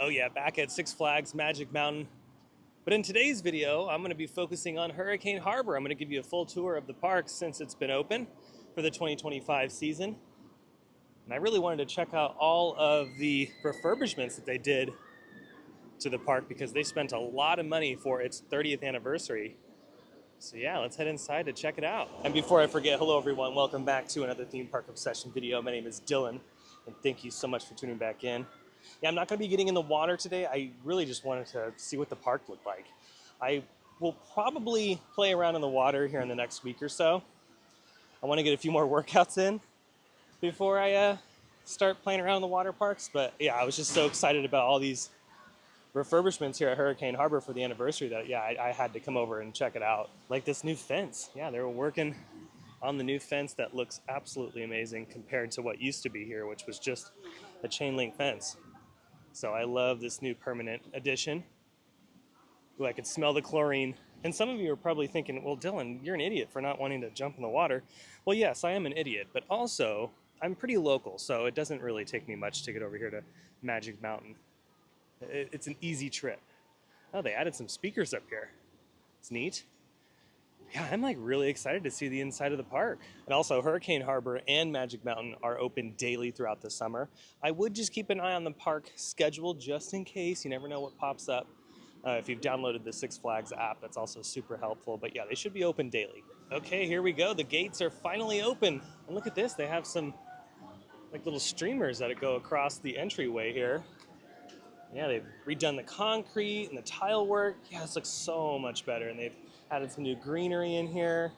Oh yeah, back at Six Flags Magic Mountain. But in today's video, I'm going to be focusing on Hurricane Harbor. I'm going to give you a full tour of the park since it's been open for the 2025 season. And I really wanted to check out all of the refurbishments that they did to the park because they spent a lot of money for its 30th anniversary. So yeah, let's head inside to check it out. And before I forget, hello everyone, welcome back to another theme park obsession video. My name is Dylan, and thank you so much for tuning back in. Yeah, I'm not going to be getting in the water today. I really just wanted to see what the park looked like. I will probably play around in the water here in the next week or so. I want to get a few more workouts in before I start playing around in the water parks. But yeah, I was just so excited about all these refurbishments here at Hurricane Harbor for the anniversary that yeah, I had to come over and check it out. Like this new fence. Yeah, they were working on the new fence that looks absolutely amazing compared to what used to be here, which was just a chain link fence. So I love this new permanent addition. Ooh, I could smell the chlorine. And some of you are probably thinking, well, Dylan, you're an idiot for not wanting to jump in the water. Well, yes, I am an idiot, but also I'm pretty local, so it doesn't really take me much to get over here to Magic Mountain. It's an easy trip. Oh, they added some speakers up here. It's neat. Yeah, I'm like really excited to see the inside of the park. And also, Hurricane Harbor and Magic Mountain are open daily throughout the summer. I would just keep an eye on the park schedule just in case. You never know what pops up. If you've downloaded the Six Flags app, that's also super helpful. But yeah, they should be open daily. Okay, here we go. The gates are finally open. And look at this. They have some like little streamers that go across the entryway here. Yeah, they've redone the concrete and the tile work. Yeah, this looks so much better. And they've added some new greenery in here.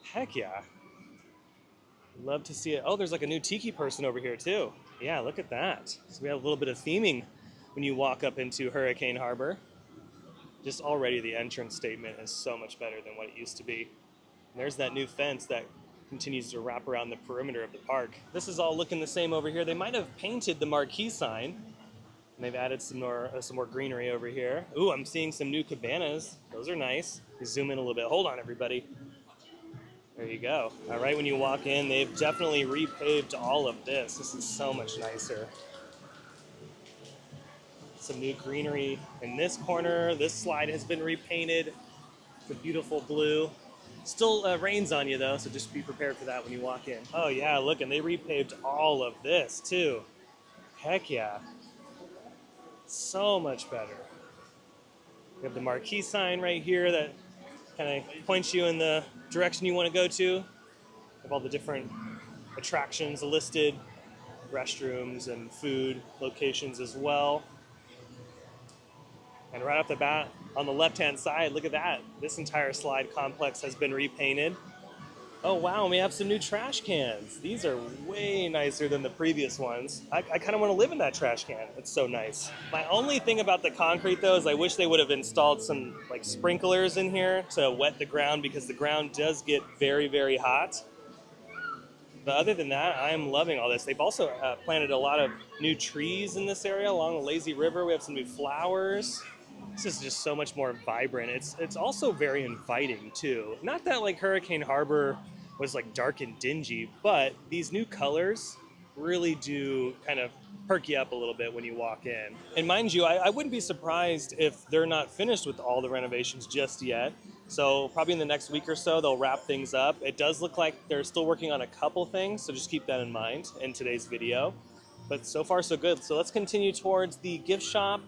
Heck yeah. Love to see it. Oh, there's like a new tiki person over here too. Yeah, look at that. So we have a little bit of theming when you walk up into Hurricane Harbor. Just already the entrance statement is so much better than what it used to be. And there's that new fence that continues to wrap around the perimeter of the park. This is all looking the same over here. They might have painted the marquee sign. And they've added some more greenery over here. Ooh, I'm seeing some new cabanas. Those are nice. You zoom in a little bit. Hold on, everybody. There you go. All right, when you walk in, they've definitely repaved all of this. This is so much nicer. Some new greenery in this corner. This slide has been repainted. It's a beautiful blue. Still rains on you though, so just be prepared for that when you walk in. Oh yeah, look, and they repaved all of this too. Heck yeah. So much better. We have the marquee sign right here that kind of points you in the direction you want to go to. We have all the different attractions listed, restrooms and food locations as well. And right off the bat, on the left-hand side, look at that. This entire slide complex has been repainted. Oh wow, and we have some new trash cans. These are way nicer than the previous ones. I kind of want to live in that trash can. It's so nice. My only thing about the concrete though is I wish they would have installed some like sprinklers in here to wet the ground because the ground does get very, very hot. But other than that, I'm loving all this. They've also planted a lot of new trees in this area along the lazy river. We have some new flowers. This is just so much more vibrant. It's also very inviting too. Not that like Hurricane Harbor was like dark and dingy, but these new colors really do kind of perk you up a little bit when you walk in. And mind you, I wouldn't be surprised if they're not finished with all the renovations just yet. So probably in the next week or so, they'll wrap things up. It does look like they're still working on a couple things, so just keep that in mind in today's video. But so far so good. So let's continue towards the gift shop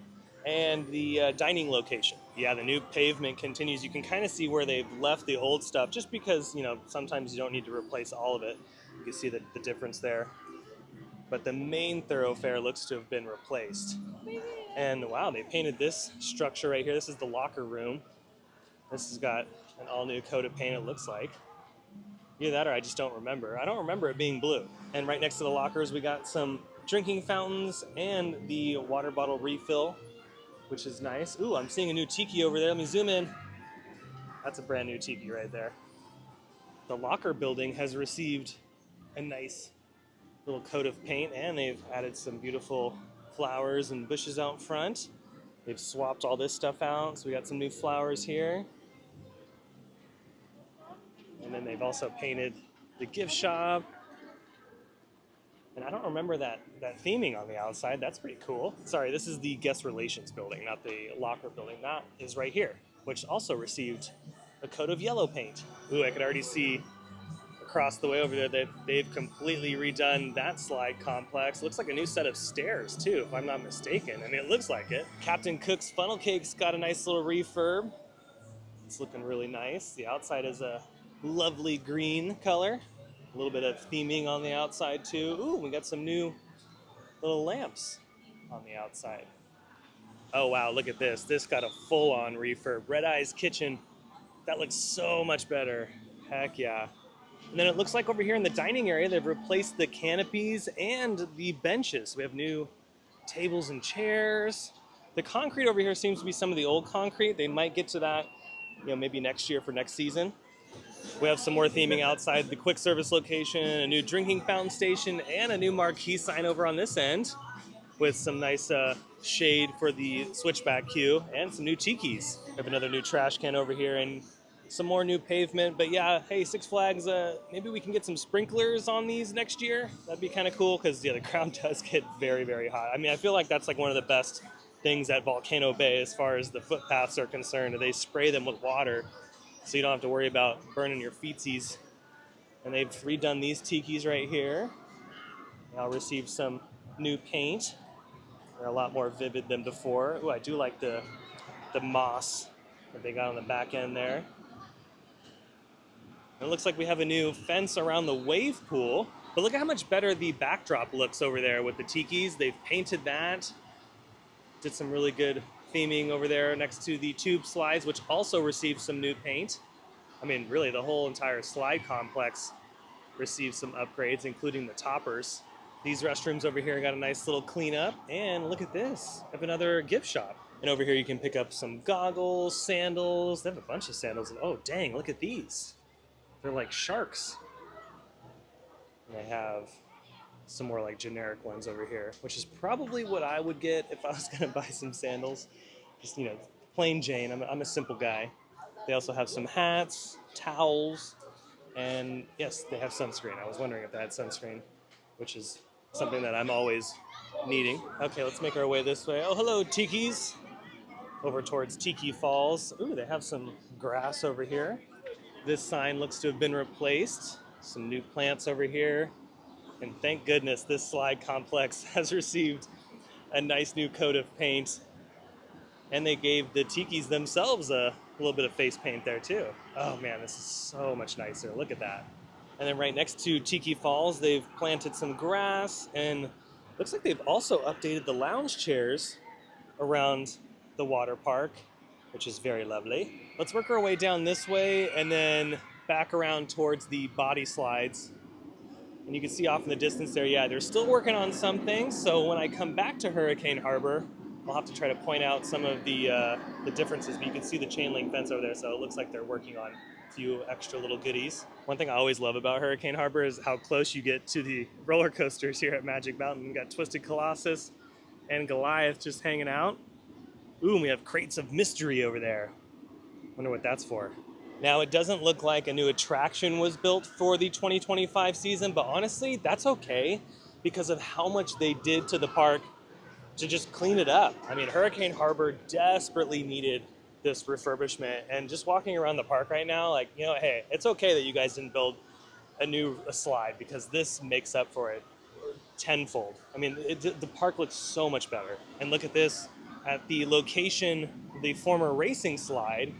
and the dining location. Yeah, the new pavement continues. You can kind of see where they've left the old stuff just because, you know, sometimes you don't need to replace all of it. You can see the difference there. But the main thoroughfare looks to have been replaced. And wow, they painted this structure right here. This is the locker room. This has got an all-new coat of paint, it looks like. Either that or I just don't remember. I don't remember it being blue. And right next to the lockers, we got some drinking fountains and the water bottle refill, which is nice. Ooh, I'm seeing a new tiki over there. Let me zoom in. That's a brand new tiki right there. The locker building has received a nice little coat of paint, and they've added some beautiful flowers and bushes out front. They've swapped all this stuff out, so we got some new flowers here. And then they've also painted the gift shop. And I don't remember that theming on the outside. That's pretty cool. Sorry, this is the guest relations building, not the locker building. That is right here, which also received a coat of yellow paint. Ooh, I could already see across the way over there that they've completely redone that slide complex. Looks like a new set of stairs too, if I'm not mistaken. I mean, it looks like it. Captain Cook's funnel cake's got a nice little refurb. It's looking really nice. The outside is a lovely green color. A little bit of theming on the outside too. Ooh, we got some new little lamps on the outside. Oh wow, look at this. This got a full-on refurb. Red Eye's Kitchen. That looks so much better. Heck yeah. And then it looks like over here in the dining area, they've replaced the canopies and the benches. We have new tables and chairs. The concrete over here seems to be some of the old concrete. They might get to that, maybe next year for next season. We have some more theming outside the quick service location, a new drinking fountain station, and a new marquee sign over on this end with some nice shade for the switchback queue and some new tikis. We have another new trash can over here and some more new pavement. But yeah, hey, Six Flags, maybe we can get some sprinklers on these next year. That'd be kind of cool because the ground does get very, very hot. I mean, I feel like that's like one of the best things at Volcano Bay as far as the footpaths are concerned. They spray them with water so you don't have to worry about burning your feetsies. And they've redone these tikis right here. I'll receive some new paint. They're a lot more vivid than before. Ooh, I do like the moss that they got on the back end there. It looks like we have a new fence around the wave pool, but look at how much better the backdrop looks over there with the tikis. They've painted that. Did some really good theming over there next to the tube slides, which also received some new paint. I mean, really, the whole entire slide complex received some upgrades, including the toppers. These restrooms over here got a nice little cleanup. And look at this, we have another gift shop. And over here you can pick up some goggles, sandals. They have a bunch of sandals. Oh, dang, look at these. They're like sharks. And they have some more like generic ones over here, which is probably what I would get if I was gonna buy some sandals. Just, plain Jane, I'm a simple guy. They also have some hats, towels, and yes, they have sunscreen. I was wondering if they had sunscreen, which is something that I'm always needing. Okay, let's make our way this way. Oh, hello, Tiki's. Over towards Tiki Falls. Ooh, they have some grass over here. This sign looks to have been replaced. Some new plants over here. And thank goodness this slide complex has received a nice new coat of paint. And they gave the Tikis themselves a little bit of face paint there too. Oh man, this is so much nicer. Look at that. And then right next to Tiki Falls, they've planted some grass, and looks like they've also updated the lounge chairs around the water park, which is very lovely. Let's work our way down this way and then back around towards the body slides. And you can see off in the distance there, yeah, they're still working on some things. So when I come back to Hurricane Harbor, I'll have to try to point out some of the differences, but you can see the chain link fence over there, so it looks like they're working on a few extra little goodies. One thing I always love about Hurricane Harbor is how close you get to the roller coasters here at Magic Mountain. We've got Twisted Colossus and Goliath just hanging out. Ooh, and we have Crates of Mystery over there. Wonder what that's for. Now, it doesn't look like a new attraction was built for the 2025 season, but honestly, that's okay because of how much they did to the park to just clean it up. I mean, Hurricane Harbor desperately needed this refurbishment, and just walking around the park right now, like, hey, it's okay that you guys didn't build a slide because this makes up for it tenfold. I mean, the park looks so much better. And look at this, at the location, the former racing slide,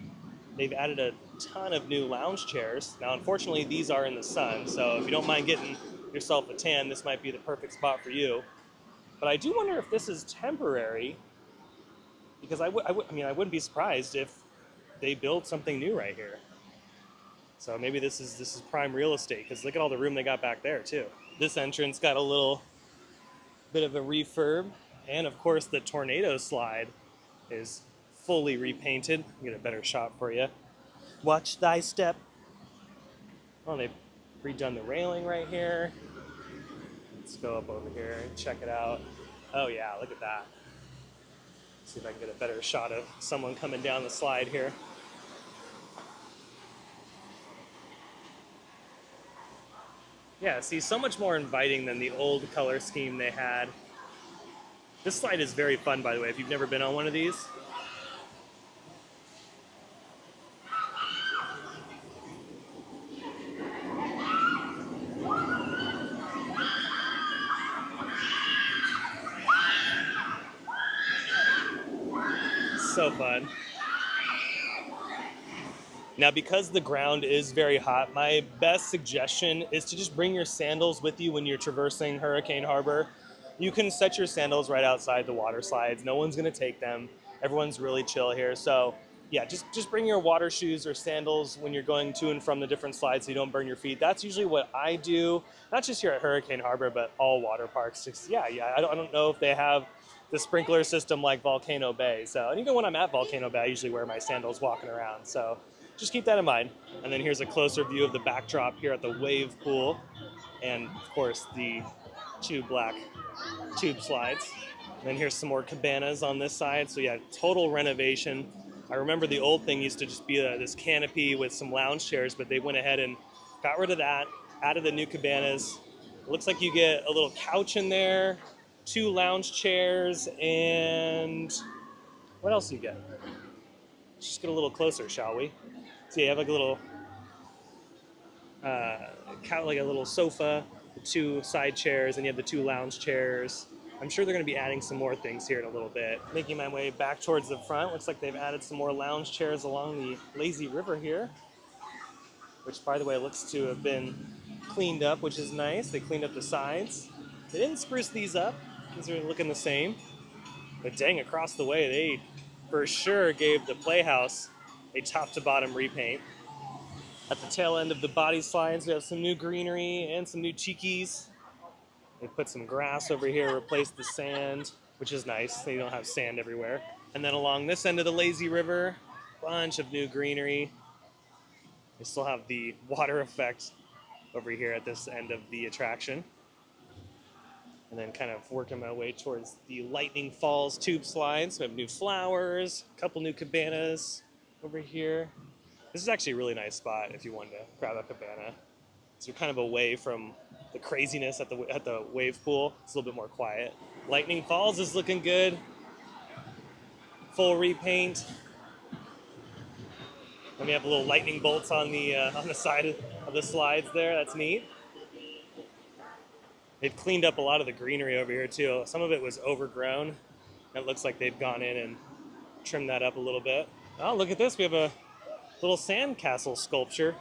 they've added a ton of new lounge chairs. Now, unfortunately, these are in the sun, so if you don't mind getting yourself a tan, this might be the perfect spot for you. But I do wonder if this is temporary, because I wouldn't be surprised if they build something new right here. So maybe this is prime real estate, because look at all the room they got back there too. This entrance got a little bit of a refurb, and of course the tornado slide is fully repainted. I'll get a better shot for you. Watch thy step. Oh, they've redone the railing right here. Let's go up over here and check it out. Oh yeah, look at that. See if I can get a better shot of someone coming down the slide here. Yeah, see, so much more inviting than the old color scheme they had. This slide is very fun, by the way, if you've never been on one of these. So fun. Now, because the ground is very hot, my best suggestion is to just bring your sandals with you when you're traversing Hurricane Harbor. You can set your sandals right outside the water slides. No one's going to take them. Everyone's really chill here. So, yeah, just bring your water shoes or sandals when you're going to and from the different slides so you don't burn your feet. That's usually what I do, not just here at Hurricane Harbor, but all water parks. Just, yeah, I don't know if they have the sprinkler system like Volcano Bay. So, and even when I'm at Volcano Bay, I usually wear my sandals walking around. So, just keep that in mind. And then here's a closer view of the backdrop here at the wave pool. And of course, the two black tube slides. And then here's some more cabanas on this side. So yeah, total renovation. I remember the old thing used to just be this canopy with some lounge chairs, but they went ahead and got rid of that, added the new cabanas. It looks like you get a little couch in there, two lounge chairs, and what else do you get? Let's just get a little closer, shall we? So you have like a little uh, like a little sofa, the two side chairs, and you have the two lounge chairs. I'm sure they're going to be adding some more things here in a little bit. Making my way back towards the front, looks like they've added some more lounge chairs along the lazy river here, which, by the way, looks to have been cleaned up, which is nice. They cleaned up the sides. They didn't spruce these up. These are looking the same. But dang, across the way, they for sure gave the playhouse a top to bottom repaint. At the tail end of the body slides, we have some new greenery and some new cheekies. They put some grass over here, replaced the sand, which is nice. They don't have sand everywhere. And then along this end of the lazy river, bunch of new greenery. They still have the water effect over here at this end of the attraction. And then kind of working my way towards the Lightning Falls tube slides. We have new flowers, a couple new cabanas over here. This is actually a really nice spot if you wanted to grab a cabana. So you're kind of away from the craziness at the wave pool. It's a little bit more quiet. Lightning Falls is looking good. Full repaint. And we have little lightning bolts on the side of the slides there. That's neat. They've cleaned up a lot of the greenery over here too. Some of it was overgrown. It looks like they've gone in and trimmed that up a little bit. Oh, look at this. We have a little sandcastle sculpture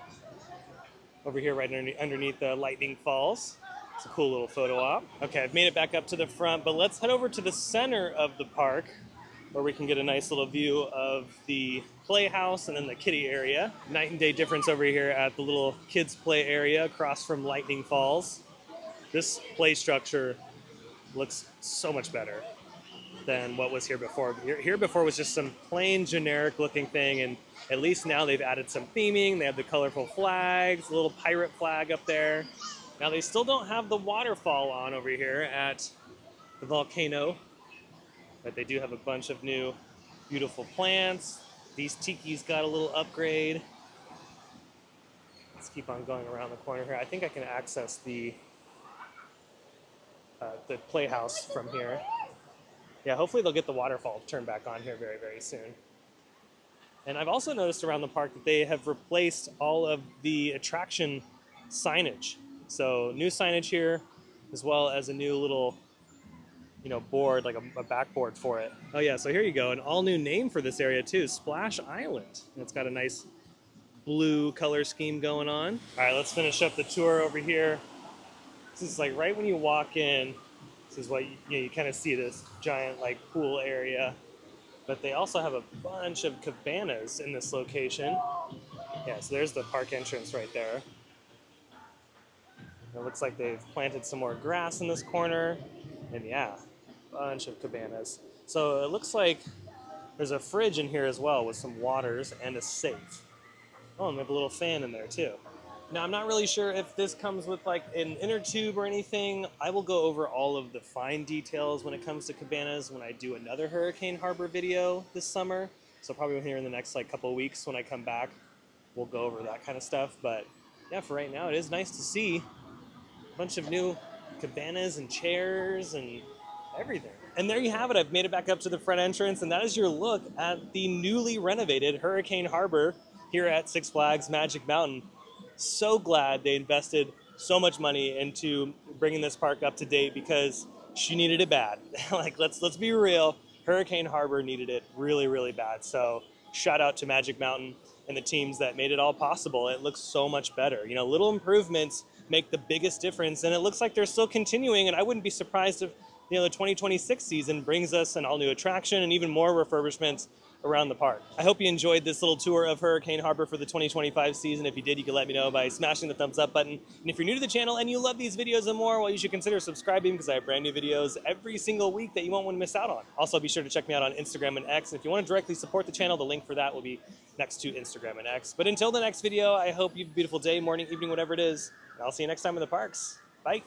over here right underneath the Lightning Falls. It's a cool little photo op. Okay, I've made it back up to the front, but let's head over to the center of the park where we can get a nice little view of the playhouse and then the kiddie area. Night and day difference over here at the little kids play area across from Lightning Falls. This play structure looks so much better than what was here before. Here before was just some plain generic looking thing, and at least now they've added some theming. They have the colorful flags, a little pirate flag up there. Now they still don't have the waterfall on over here at the volcano, but they do have a bunch of new beautiful plants. These tikis got a little upgrade. Let's keep on going around the corner here. I think I can access the playhouse from here. Yeah, hopefully they'll get the waterfall turned back on here very, very soon. And I've also noticed around the park that they have replaced all of the attraction signage. So new signage here, as well as a new little, board, like a backboard for it. Oh yeah, so here you go, an all new name for this area too, Splash Island. And it's got a nice blue color scheme going on. All right, let's finish up the tour over here. This is like right when you walk in, this is what you kind of see this giant like pool area. But they also have a bunch of cabanas in this location. Yeah, so there's the park entrance right there. It looks like they've planted some more grass in this corner. And yeah, a bunch of cabanas. So it looks like there's a fridge in here as well with some waters and a safe. Oh, and they have a little fan in there too. Now, I'm not really sure if this comes with like an inner tube or anything. I will go over all of the fine details when it comes to cabanas when I do another Hurricane Harbor video this summer. So probably here in the next like couple of weeks when I come back, we'll go over that kind of stuff. But yeah, for right now, it is nice to see bunch of new cabanas and chairs and everything. And there you have it. I've made it back up to the front entrance, and that is your look at the newly renovated Hurricane Harbor here at Six Flags Magic Mountain. So glad they invested so much money into bringing this park up to date because she needed it bad. Like, let's be real. Hurricane Harbor needed it really, really bad. So shout out to Magic Mountain and the teams that made it all possible. It looks so much better. You know, little improvements make the biggest difference, and it looks like they're still continuing, and I wouldn't be surprised if, you know, the 2026 season brings us an all-new attraction and even more refurbishments around the park. I hope you enjoyed this little tour of Hurricane Harbor for the 2025 season. If you did, you can let me know by smashing the thumbs up button. And if you're new to the channel and you love these videos and more, well, you should consider subscribing because I have brand new videos every single week that you won't want to miss out on. Also, be sure to check me out on Instagram and X. And if you want to directly support the channel, the link for that will be next to Instagram and X. But until the next video, I hope you have a beautiful day, morning, evening, whatever it is. And I'll see you next time in the parks. Bye.